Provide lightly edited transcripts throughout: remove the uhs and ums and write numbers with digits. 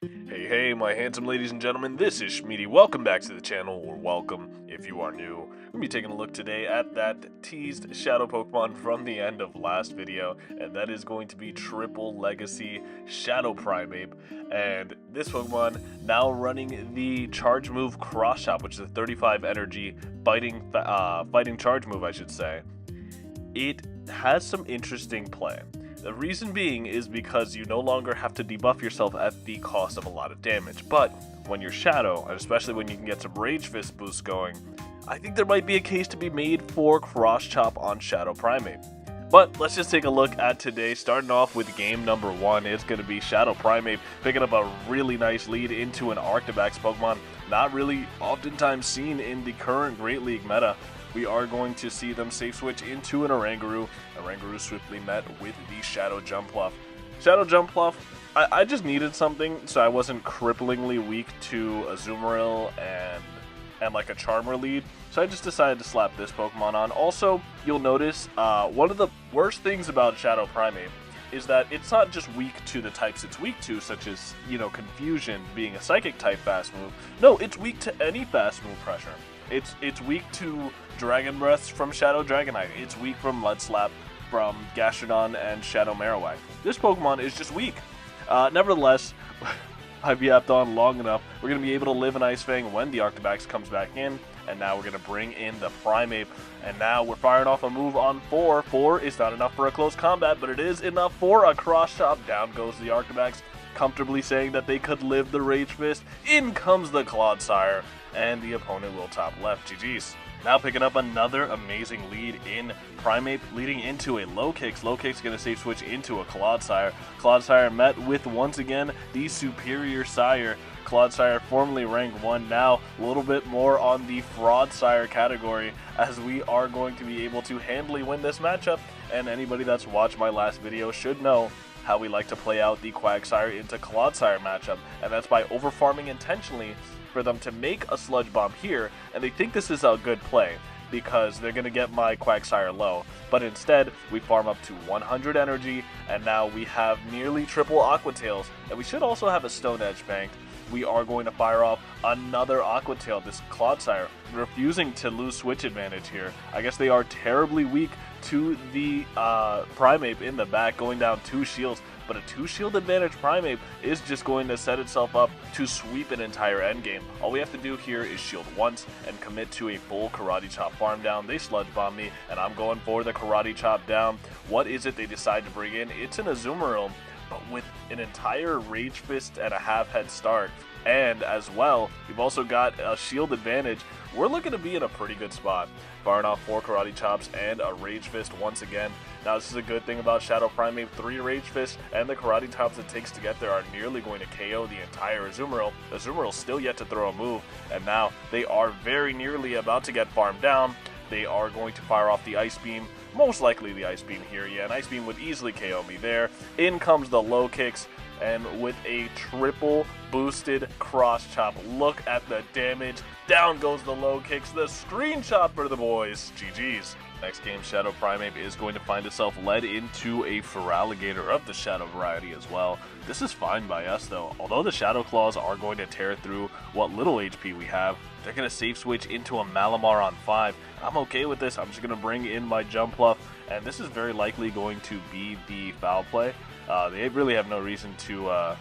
Hey, my handsome ladies and gentlemen, this is Shmeaty. Welcome back to the channel, or welcome if you are new. We're going to be taking a look today at that teased shadow Pokemon from the end of last video, and that is going to be Triple Legacy Shadow Primeape. And this Pokemon now running the charge move Cross Chop, which is a 35 energy fighting charge move, I should say. It has some interesting play. The reason being is because you no longer have to debuff yourself at the cost of a lot of damage, but when you're Shadow, and especially when you can get some Rage Fist boosts going, I think there might be a case to be made for Cross Chop on Shadow Primeape. But let's just take a look at today, starting off with game number 1. It's going to be Shadow Primeape picking up a really nice lead into an Arctibax Pokemon, not really oftentimes seen in the current Great League meta. We are going to see them safe switch into an Oranguru. Oranguru swiftly met with the Shadow Jumpluff. Shadow Jumpluff, I just needed something so I wasn't cripplingly weak to a Azumarill and like a Charmer lead. So I just decided to slap this Pokemon on. Also, you'll notice one of the worst things about Shadow Primeape is that it's not just weak to the types it's weak to, such as, Confusion being a Psychic type fast move. No, it's weak to any fast move pressure. It's weak to Dragon Breath from Shadow Dragonite. It's weak from Mud Slap from Gastrodon and Shadow Marowak. This Pokemon is just weak. Nevertheless, I've yapped on long enough. We're going to be able to live in Ice Fang when the Arctibax comes back in. And now we're going to bring in the Primeape. And now we're firing off a move on 4. 4 is not enough for a close combat, but it is enough for a Cross Chop. Down goes the Arctibax, comfortably saying that they could live the Rage Fist. In comes the Clodsire, and the opponent will top left. GG's. Now picking up another amazing lead in Primeape, leading into a Low Kicks. Low Kicks going to safe switch into a Clodsire. Clodsire met with, once again, the superior sire. Clodsire, formerly ranked 1, now a little bit more on the Fraud Sire category, as we are going to be able to handily win this matchup. And anybody that's watched my last video should know how we like to play out the Quagsire into Clodsire matchup, and that's by overfarming intentionally for them to make a Sludge Bomb here, and they think this is a good play because they're going to get my Quagsire low. But instead, we farm up to 100 energy, and now we have nearly triple Aqua Tails, and we should also have a Stone Edge banked. We are going to fire off another Aqua Tail. This Clodsire refusing to lose switch advantage here. I guess they are terribly weak to the Primeape in the back, going down 2 shields. But a 2-shield advantage Primeape is just going to set itself up to sweep an entire endgame. All we have to do here is shield once and commit to a full Karate Chop farm down. They Sludge Bomb me, and I'm going for the Karate Chop down. What is it they decide to bring in? It's an Azumarill, but with an entire Rage Fist and a half head start. And as well, we've also got a shield advantage. We're looking to be in a pretty good spot. Firing off 4 Karate Chops and a Rage Fist once again. Now this is a good thing about Shadow Primeape. 3 Rage Fists and the Karate Chops it takes to get there are nearly going to KO the entire Azumarill. Azumarill's still yet to throw a move, and now they are very nearly about to get farmed down. They are going to fire off the Ice Beam. Most likely the Ice Beam here. Yeah, an Ice Beam would easily KO me there. In comes the Low Kicks, and with a triple boosted Cross Chop. Look at the damage. Down goes the Low Kicks. The screenshot for the boys. GG's. Next game, Shadow Primeape is going to find itself led into a Feraligatr of the Shadow variety as well. This is fine by us though. Although the Shadow Claws are going to tear through what little HP we have, they're going to safe switch into a Malamar on 5. I'm okay with this. I'm just going to bring in my Jumpluff, and this is very likely going to be the foul play. They really have no reason to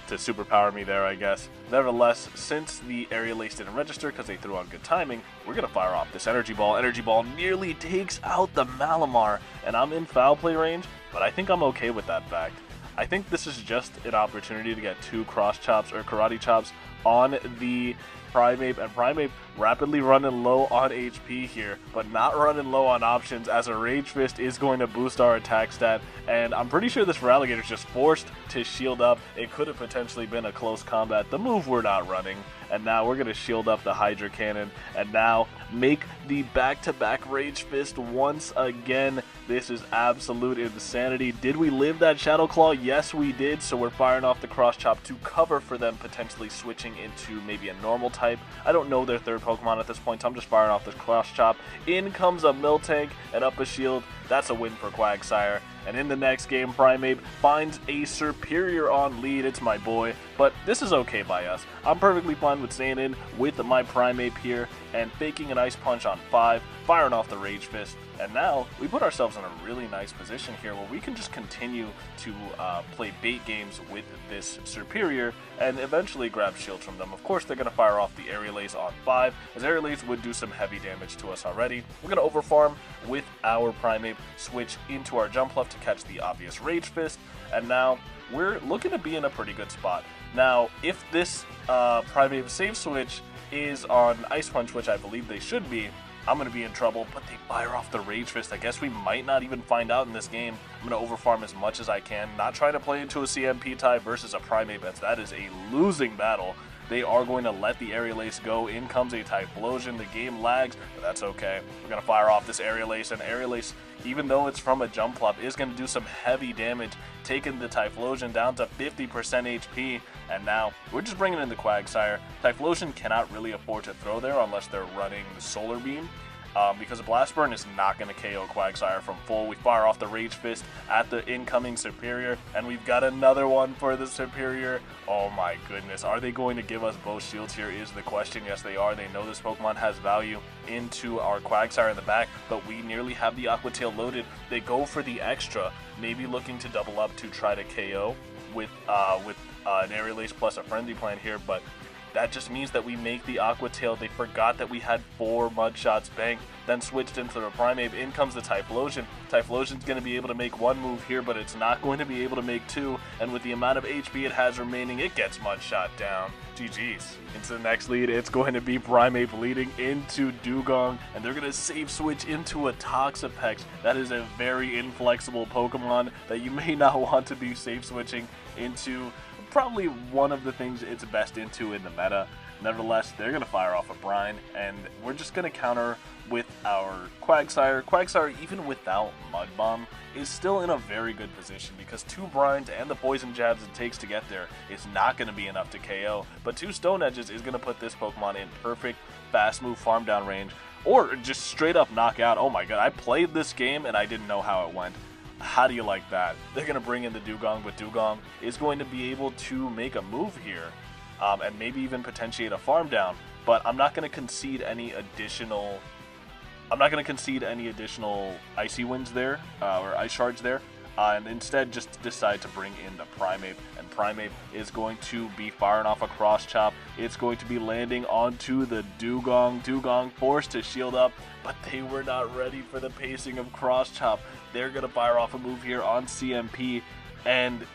superpower me there, I guess. Nevertheless, since the Aerial Ace didn't register because they threw on good timing, we're going to fire off this Energy Ball. Energy Ball nearly takes out the Malamar, and I'm in foul play range, but I think I'm okay with that fact. I think this is just an opportunity to get 2 Cross Chops or Karate Chops on the Primeape, and Primeape rapidly running low on HP here, but not running low on options, as a Rage Fist is going to boost our attack stat, and I'm pretty sure this Feraligatr is just forced to shield up. It could have potentially been a close combat. The move we're not running, and now we're going to shield up the Hydra Cannon, and now make the back-to-back Rage Fist once again. This is absolute insanity. Did we live that Shadow Claw? Yes, we did, so we're firing off the Cross Chop to cover for them potentially switching into maybe a normal type. I don't know their third Pokemon at this point, so I'm just firing off this Cross Chop. In comes a Miltank and up a shield. That's a win for Quagsire. And in the next game, Primeape finds a superior on lead. It's my boy, but this is okay by us. I'm perfectly fine with staying in with my Primeape here and faking an Ice Punch on 5, firing off the Rage Fist. And now we put ourselves in a really nice position here where we can just continue to play bait games with this superior and eventually grab shields from them. Of course, they're going to fire off the Aerial Ace on 5, as Aerial Ace would do some heavy damage to us already. We're going to overfarm with our Primeape, switch into our Jump Left to catch the obvious Rage Fist, and now we're looking to be in a pretty good spot. Now, if this Primeape save switch is on Ice Punch, which I believe they should be, I'm going to be in trouble, but they fire off the Rage Fist. I guess we might not even find out in this game. I'm going to overfarm as much as I can, not trying to play into a CMP tie versus a Primeape, as that is a losing battle. They are going to let the Aerial Ace go. In comes a Typhlosion. The game lags, but that's okay. We're going to fire off this Aerial Ace, and Aerial Ace, even though it's from a Jump Flop, is going to do some heavy damage, taking the Typhlosion down to 50% HP, and now we're just bringing in the Quagsire. Typhlosion cannot really afford to throw there unless they're running Solar Beam, because Blast Burn is not going to KO Quagsire from full. We fire off the Rage Fist at the incoming Superior, and we've got another one for the Superior. Oh my goodness, are they going to give us both shields here is the question. Yes, they are. They know this Pokemon has value into our Quagsire in the back, but we nearly have the Aqua Tail loaded. They go for the extra, maybe looking to double up to try to KO with an Aerial Ace plus a Frenzy Plant here, but that just means that we make the Aqua Tail. They forgot that we had 4 Mud Shots banked, then switched into the Primeape. In comes the Typhlosion. Typhlosion's going to be able to make 1 move here, but it's not going to be able to make 2. And with the amount of HP it has remaining, it gets Mud Shot down. GG's. Into the next lead, it's going to be Primeape leading into Dugong, and they're going to save switch into a Toxapex. That is a very inflexible Pokemon that you may not want to be safe switching into. Probably one of the things it's best into in the meta. Nevertheless, they're going to fire off a Brine, and we're just going to counter with our Quagsire. Quagsire, even without Mud Bomb, is still in a very good position because 2 Brines and the Poison Jabs it takes to get there is not going to be enough to KO, but 2 Stone Edges is going to put this Pokemon in perfect fast move farm down range, or just straight up knockout. Oh my god, I played this game and I didn't know how it went. How do you like that? They're going to bring in the Dugong, but Dugong is going to be able to make a move here and maybe even potentiate a farm down, but I'm not going to concede any additional Icy Winds there, or Ice Shards there, and instead just decide to bring in the Primeape, and Primeape is going to be firing off a Cross Chop. It's going to be landing onto the Dugong. Dugong forced to shield up, but they were not ready for the pacing of Cross Chop. They're going to fire off a move here on CMP, and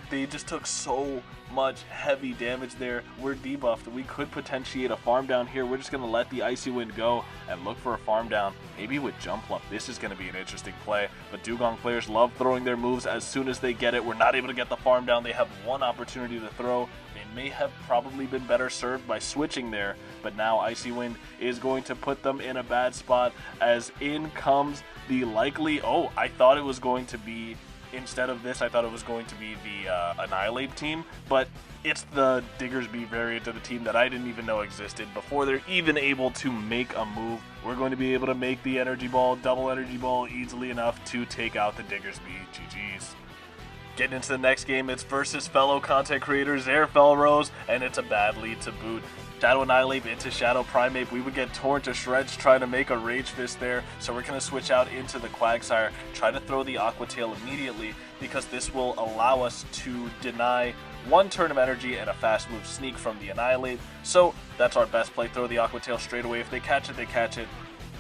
they just took so much heavy damage there. We're debuffed. We could potentiate a farm down here. We're just going to let the Icy Wind go and look for a farm down. Maybe with Jump Lump. This is going to be an interesting play. But Dugong players love throwing their moves as soon as they get it. We're not able to get the farm down. They have 1 opportunity to throw. They may have probably been better served by switching there, but now Icy Wind is going to put them in a bad spot as in comes the likely, oh, I thought it was going to be, instead of this, I thought it was going to be the Annihilate team, but it's the Diggersby variant of the team that I didn't even know existed. Before they're even able to make a move, we're going to be able to make the Energy Ball, double Energy Ball easily enough to take out the Diggersby. GG's. Getting into the next game, it's versus fellow content creators, Air Felrose, and it's a bad lead to boot. Shadow Annihilate into Shadow Primeape. We would get torn to shreds trying to make a Rage Fist there, so we're going to switch out into the Quagsire, try to throw the Aqua Tail immediately, because this will allow us to deny 1 turn of energy and a fast move sneak from the Annihilate. So that's our best play, throw the Aqua Tail straight away. If they catch it, they catch it.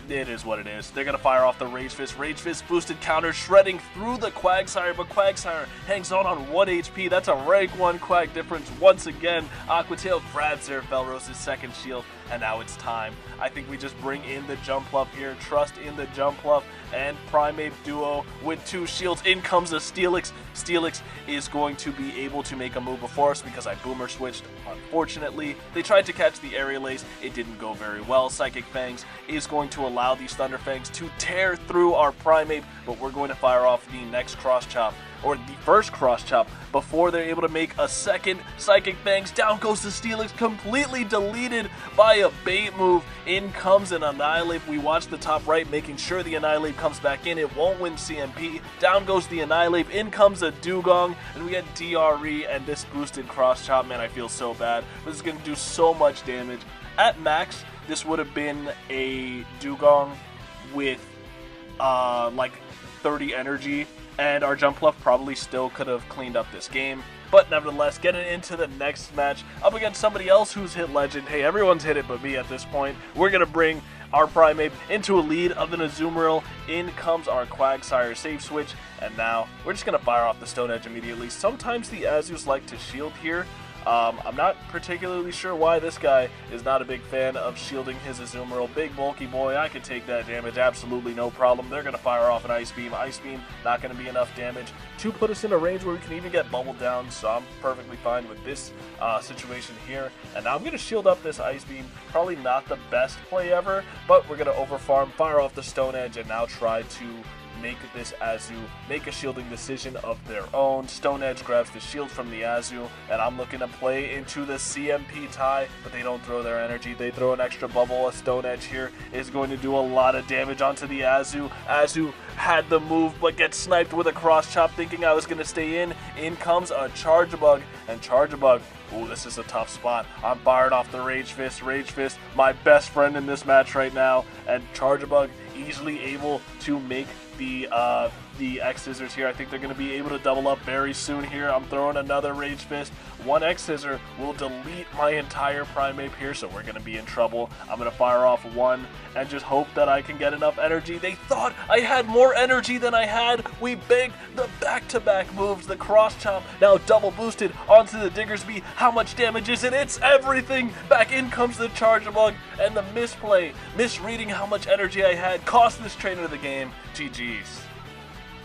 It is what it is. They're going to fire off the Rage Fist. Rage Fist boosted counter, shredding through the Quagsire, but Quagsire hangs on 1 HP. That's a rank 1 Quag difference once again. Aqua Tail grabs Air Felrose's second shield, and now it's time. I think we just bring in the Jump Luff here, trust in the Jump Luff, and Primeape duo with 2 shields. In comes a Steelix. Steelix is going to be able to make a move before us because I Boomer switched. Unfortunately, they tried to catch the Aerial Ace. It didn't go very well. Psychic Fangs is going to allow these Thunder Fangs to tear through our Primeape, but we're going to fire off the next Cross Chop. or the first cross chop, before they're able to make a second Psychic Fangs. Down goes the Steelix, completely deleted by a bait move. In comes an Annihilate. We watch the top right, making sure the Annihilate comes back in. It won't win CMP. Down goes the Annihilate. In comes a Dugong, and we get DRE and this boosted cross chop. Man, I feel so bad. This is going to do so much damage. At max, this would have been a Dugong with like 30 energy, and our Jumpluff probably still could have cleaned up this game. But nevertheless, getting into the next match up against somebody else who's hit Legend. Hey, everyone's hit it but me at this point. We're going to bring our Primeape into a lead of an Azumarill. In comes our Quagsire safe switch, and now we're just going to fire off the Stone Edge immediately. Sometimes the Azus like to shield here. I'm not particularly sure why this guy is not a big fan of shielding his Azumarill. Big bulky boy, I could take that damage, absolutely no problem. They're going to fire off an Ice Beam. Ice Beam, not going to be enough damage to put us in a range where we can even get bubbled down, so I'm perfectly fine with this situation here. And now I'm going to shield up this Ice Beam. Probably not the best play ever, but we're going to overfarm, fire off the Stone Edge, and now try to make this Azu make a shielding decision of their own. Stone Edge grabs the shield from the Azu, and I'm looking to play into the CMP tie, but they don't throw their energy. They throw an extra bubble. A Stone Edge here is going to do a lot of damage onto the Azu. Azu had the move, but gets sniped with a cross chop, thinking I was going to stay in. In comes a Charjabug, and Charjabug, ooh, this is a tough spot. I'm firing off the Rage Fist. Rage Fist, my best friend in this match right now, and Charjabug easily able to make the X Scissors here. I think they're going to be able to double up very soon here. I'm throwing another Rage Fist. One X Scissor will delete my entire Primeape here, so we're going to be in trouble. I'm going to fire off one and just hope that I can get enough energy. They thought I had more energy than I had. We begged the back-to-back moves, the cross chop, now double boosted onto the Diggersby. How much damage is it? It's everything. Back in comes the Charjabug, and the misplay, misreading how much energy I had, cost this trainer the game. GG's.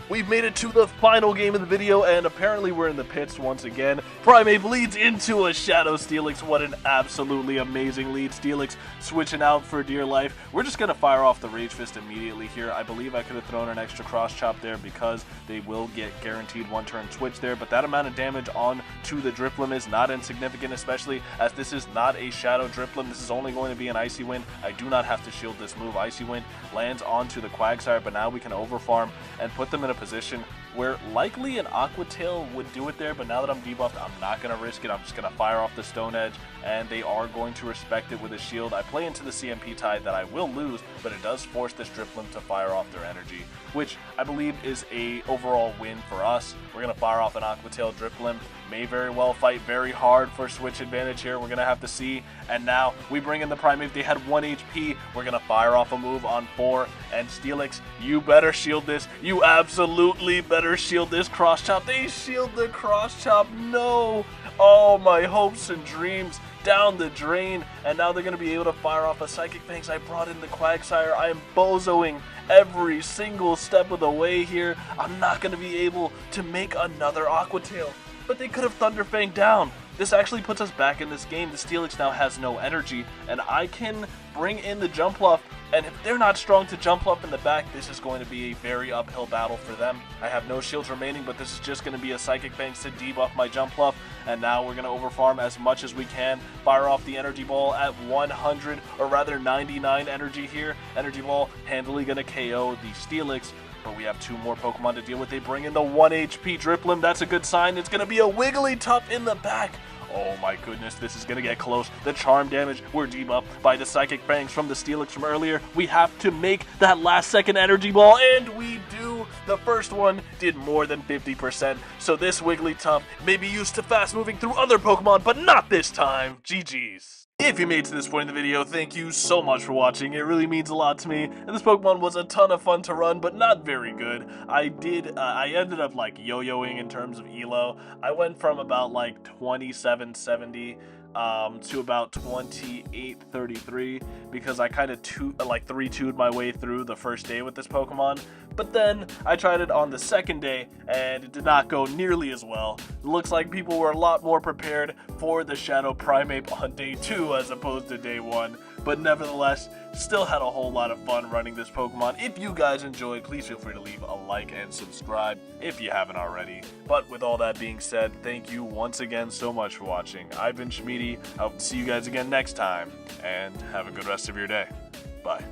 We've made it to the final game of the video, and apparently we're in the pits once again. Primeape leads into a Shadow Steelix. What an absolutely amazing lead. Steelix switching out for dear life. We're just going to fire off the Rage Fist immediately here. I believe I could have thrown an extra cross chop there because they will get guaranteed one-turn switch there, but that amount of damage on to the Drifloon is not insignificant, especially as this is not a Shadow Drifloon. This is only going to be an Icy Wind. I do not have to shield this move. Icy Wind lands onto the Quagsire, but now we can overfarm and put them in a position where likely an Aqua Tail would do it there, but now that I'm debuffed, I'm not going to risk it. I'm just going to fire off the Stone Edge, and they are going to respect it with a shield. I play into the CMP tie that I will lose, but it does force this Drifloon to fire off their energy, which I believe is a overall win for us. We're going to fire off an Aqua Tail. Drifloon may very well fight very hard for switch advantage here. We're going to have to see. And now we bring in the Primeape. They had 1 HP. We're going to fire off a move on 4. And Steelix, you better shield this. You absolutely better shield this cross chop. They shield the cross chop. No. Oh, my hopes and dreams down the drain. And now they're going to be able to fire off a Psychic Fangs. I brought in the Quagsire. I am bozoing every single step of the way here. I'm not going to be able to make another Aqua Tail, but they could have Thunder Fang down. This actually puts us back in this game. The Steelix now has no energy, and I can bring in the Jumpluff, and if they're not strong to Jumpluff in the back, this is going to be a very uphill battle for them. I have no shields remaining, but this is just going to be a Psychic Fangs to debuff my Jumpluff, and now we're going to overfarm as much as we can. Fire off the Energy Ball at 100, or rather 99 energy here. Energy Ball handily going to KO the Steelix, but we have 2 more Pokemon to deal with. They bring in the 1 HP Drifloon. That's a good sign. It's going to be a Wigglytuff in the back. Oh my goodness, this is going to get close. The charm damage, we're debuffed by the Psychic Fangs from the Steelix from earlier. We have to make that last second Energy Ball, and we do. The first one did more than 50%, so this Wigglytuff may be used to fast moving through other Pokemon, but not this time. GG's. If you made it to this point in the video, thank you so much for watching. It really means a lot to me. And this Pokemon was a ton of fun to run, but not very good. I ended up like yo-yoing in terms of elo. I went from about like 2770 to about 2833 because I kind of 3-2'd my way through the first day with this Pokemon. But then I tried it on the second day and it did not go nearly as well. It looks like people were a lot more prepared for the Shadow Primeape on day 2 2 as opposed to day 1. But nevertheless, still had a whole lot of fun running this Pokemon. If you guys enjoyed, please feel free to leave a like and subscribe if you haven't already. But with all that being said, thank you once again so much for watching. I've been Shmeaty. I hope to see you guys again next time, and have a good rest of your day. Bye.